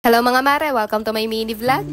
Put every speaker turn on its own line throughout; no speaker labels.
Hello mga mare! Welcome to my mini vlog.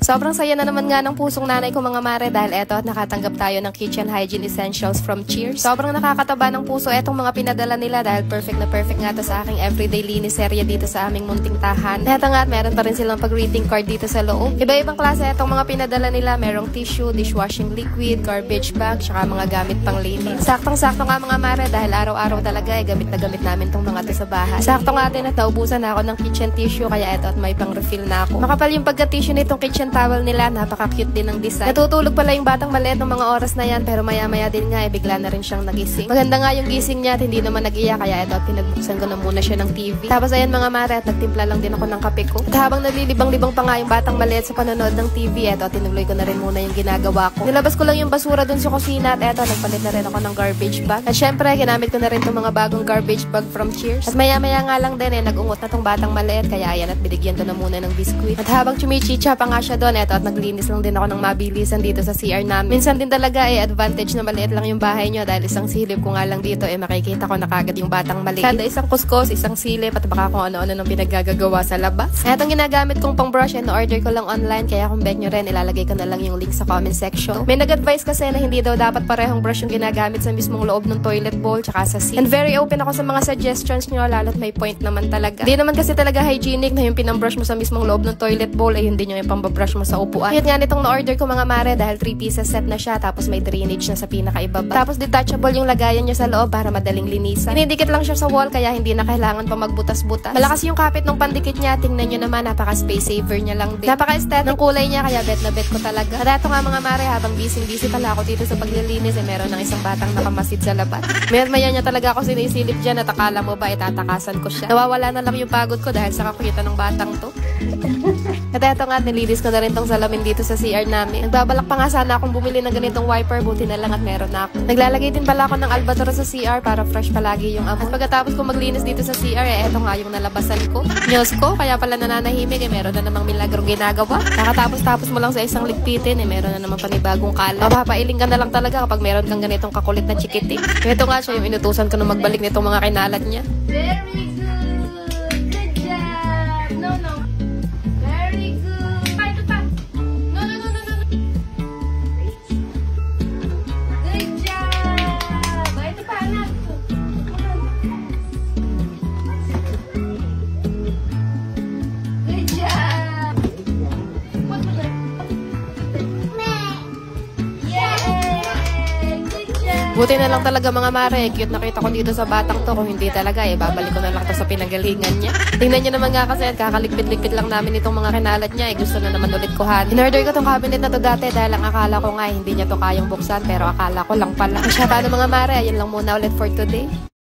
Sobrang saya na naman nga ng pusong nanay ko mga mare dahil eto at nakatanggap tayo ng kitchen hygiene essentials from Cheers. Sobrang nakakataba ng puso etong mga pinadala nila dahil perfect na perfect nga to sa aking everyday linis area dito sa aming munting tahan. Eto nga at meron pa rin silang pag-greeting card dito sa loob. Iba-ibang klase etong mga pinadala nila. Merong tissue, dishwashing liquid, garbage bag, tsaka mga gamit pang linis. Saktong-sakto nga mga mare dahil araw-araw talaga gamit na gamit namin tong mga to sa bahay. Sakto nga din at naubusan na ako ng kitchen tissue kaya eto at may pang refill na ako. Makapal yung pagka-tissue nitong kitchen towel nila, napaka-cute din ng design. Natutulog pala yung batang maliit ng mga oras na yan pero maya-maya din nga bigla na rin siyang nagising. Maganda nga yung gising niya at hindi naman nag-iyak kaya eto at pinagbuksan ko na muna siya ng TV. Tapos ayan mga mare at nagtimpla lang din ako ng kape ko. At habang naglilibang-libang pa nga yung batang maliit sa panonood ng TV, eto at tinuloy ko na rin muna yung ginagawa ko. Nilabas ko lang yung basura dun sa kusina at eto nagpalit na rin ako ng garbage bag. At syempre ginamit ko na rin itong mga bagong garbage bag from Cheers. At maya-maya nga lang din nag-ungot na tong batang maliit kaya ayan at binigyan ko na muna ng biskuit. At habang chumichicha pa nga siya doon, eto at naglinis lang din ako ng mabilisan dito sa CR namin. Minsan din talaga advantage na maliit lang yung bahay nyo dahil isang silip ko nga lang dito makikita ko na kagad yung batang maliit. Kada isang kuskos, isang silip at baka kung ano-ano nang pinagagagawa sa labas. Etong ginagamit kong pang brush na-order ko lang online kaya kung bet nyo rin ilalagay ko na lang yung link sa comment section. May nag-advise kasi na hindi daw dapat parehong brush yung ginagamit sa mismong loob ng toilet bowl tsaka sa sink. And very open ako sa mga suggestions nyo lalo't may point naman talaga. Hindi naman kasi talaga hygienic na yung pinang-brush mo sa mismong loob ng toilet bowl ay hindi yung pang-brush mo sa upuan. Yun nga nitong na-order ko mga mare dahil 3 pieces set na siya tapos may drainage na sa pinakaibaba. Tapos detachable yung lagayan niya sa loob para madaling linisan. Inidikit lang siya sa wall kaya hindi na kailangan pa magbutas-butas. Malakas yung kapit ng pandikit niya. Tingnan nyo naman, napaka-space saver niya lang din. Napaka-aesthetic ng kulay niya kaya bet na bet ko talaga. At eto nga mga mare, habang busy pala ako dito sa paglilinis meron ng isang batang nakamasid sa labas. Maya niya talaga ako sinisilip dyan at akala mo ba itatakasan ko siya. Nawawala na lang yung pagod ko dahil sa kakita ng batang to. At eto nga, nililis ko na rin tong salamin dito sa CR namin. Nagbabalak pa nga sana akong bumili ng ganitong wiper, buti na lang at meron na ako. Naglalagay din pala ako ng albatross sa CR para fresh palagi yung amoy. Pagkatapos ko maglinis dito sa CR, eto nga yung nalabasan ko. News ko, kaya pala nananahimik, meron na namang milagrong ginagawa. Kakatapos-tapos mo lang sa isang ligpitin, meron na naman panibagong kalat. Mapapailing ka na lang talaga kapag meron kang ganitong kakulit na chikiting. Ito nga siya yung inutusan ko na magbalik nitong mga kinalat niya.
Very good! Good job! No. Very good! Ito pa! No. Good job! Ito pa, anak! Good job! What was that? Yay! Good job!
Buti na lang talaga mga mare, cute nakita ko dito sa batang to. Kung hindi talaga, babalik ko na lang to sa pinagalingan niya. Tingnan niyo naman nga kasi, kakaligpit-ligpit lang namin itong mga kinalat niya. Gusto na naman ulit kuhan. In-order ko tong cabinet na to dati dahil ang akala ko nga hindi niya to kayang buksan pero akala ko lang pala. Kaya paano mga mare, ayun lang muna ulit for today.